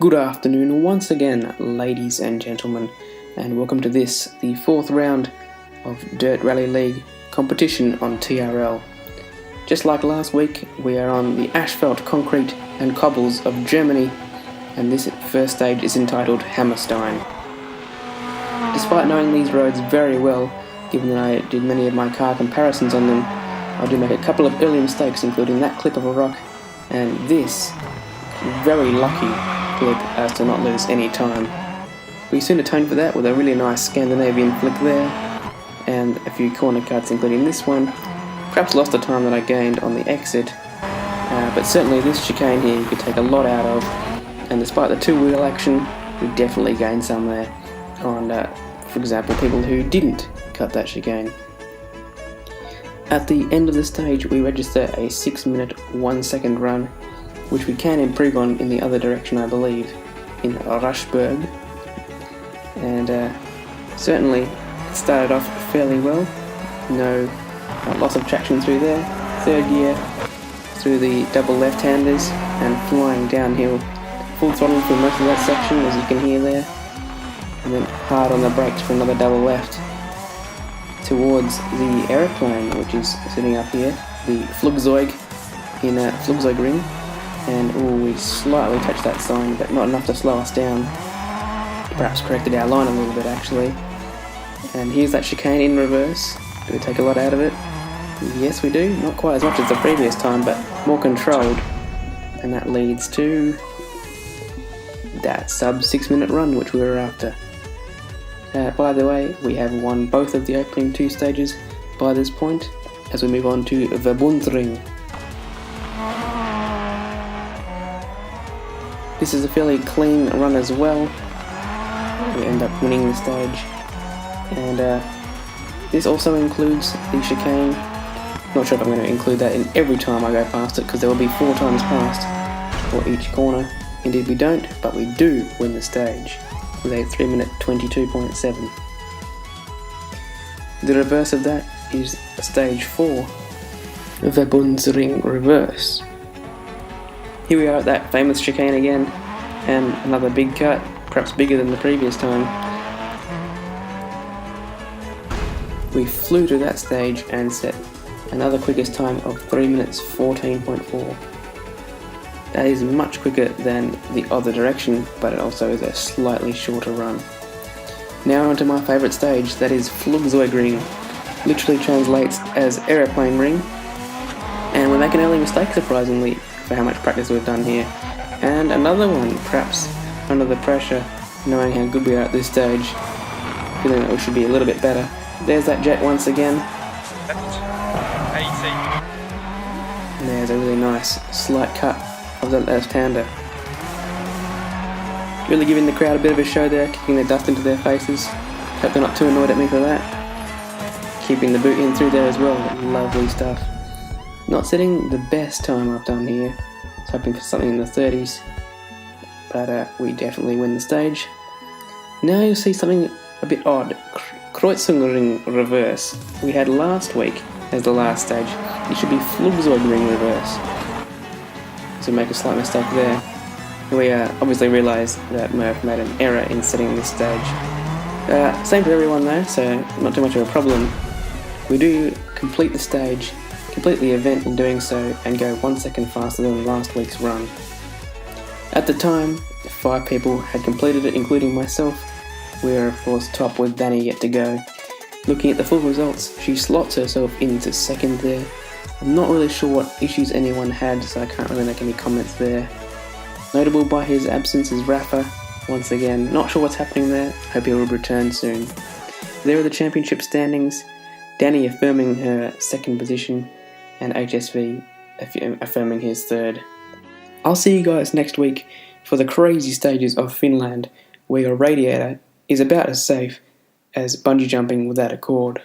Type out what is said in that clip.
Good afternoon once again, ladies and gentlemen, and welcome to this, the fourth round of Dirt Rally League competition on TRL. Just like last week, we are on the asphalt, concrete and cobbles of Germany, and this first stage is entitled Hammerstein. Despite knowing these roads very well, given that I did many of my car comparisons on them, I did make a couple of early mistakes, including that clip of a rock and this very lucky clip as to not lose any time. We soon atoned for that with a really nice Scandinavian flick there and a few corner cuts, including this one. Perhaps lost the time that I gained on the exit, but certainly this chicane here you could take a lot out of, and despite the two-wheel action, we definitely gained some there on, for example, people who didn't cut that chicane. At the end of the stage we register a 6-minute 1-second run, which we can improve on in the other direction, I believe, in Ruschberg, and certainly it started off fairly well. No loss of traction through there. Third gear through the double left-handers and flying downhill, full throttle for most of that section, as you can hear there, and then hard on the brakes for another double left towards the aeroplane, which is sitting up here, the Flugzeug in Flugzeugring. And we slightly touched that sign, but not enough to slow us down. Perhaps corrected our line a little bit actually. And here's that chicane in reverse. Do we take a lot out of it? Yes we do, not quite as much as the previous time, but more controlled. And that leads to that sub 6-minute run which we were after. By the way, we have won both of the opening two stages by this point, as we move on to Verbundsring. This is a fairly clean run as well. We end up winning the stage, and this also includes the chicane. Not sure if I'm going to include that in every time I go past it, because there will be 4 times past for each corner. Indeed we don't, but we do win the stage with a 3-minute 22.7. The reverse of that is stage 4, Verbundsring Reverse. Here we are at that famous chicane again, and another big cut, perhaps bigger than the previous time. We flew to that stage and set another quickest time of 3 minutes 14.4. That is much quicker than the other direction, but it also is a slightly shorter run. Now onto my favourite stage, that is Flugzeugring. Literally translates as aeroplane ring, and we make an early mistake surprisingly for how much practice we've done here, and another one, perhaps under the pressure, knowing how good we are at this stage, feeling that we should be a little bit better. There's that jet once again, and there's a really nice slight cut of the left-hander, really giving the crowd a bit of a show there, kicking the dust into their faces. Hope they're not too annoyed at me for that. Keeping the boot in through there as well, lovely stuff. Not setting the best time I've done here, I was hoping for something in the 30s, but we definitely win the stage. Now you'll see something a bit odd, Kreuzungsring Reverse. We had last week as the last stage. It should be Flugzeugring Reverse. So make a slight mistake there. We obviously realised that Murph made an error in setting this stage. Same for everyone though, so not too much of a problem. We do complete the stage, complete the event in doing so, and go 1 second faster than last week's run. At the time, 5 people had completed it, including myself. We are of course top with Danny yet to go. Looking at the full results, she slots herself into second there. I'm not really sure what issues anyone had, so I can't really make any comments there. Notable by his absence is Rafa. Once again, not sure what's happening there, hope he will return soon. There are the championship standings, Danny affirming her second position, and HSV affirming his third. I'll see you guys next week for the crazy stages of Finland, where your radiator is about as safe as bungee jumping without a cord.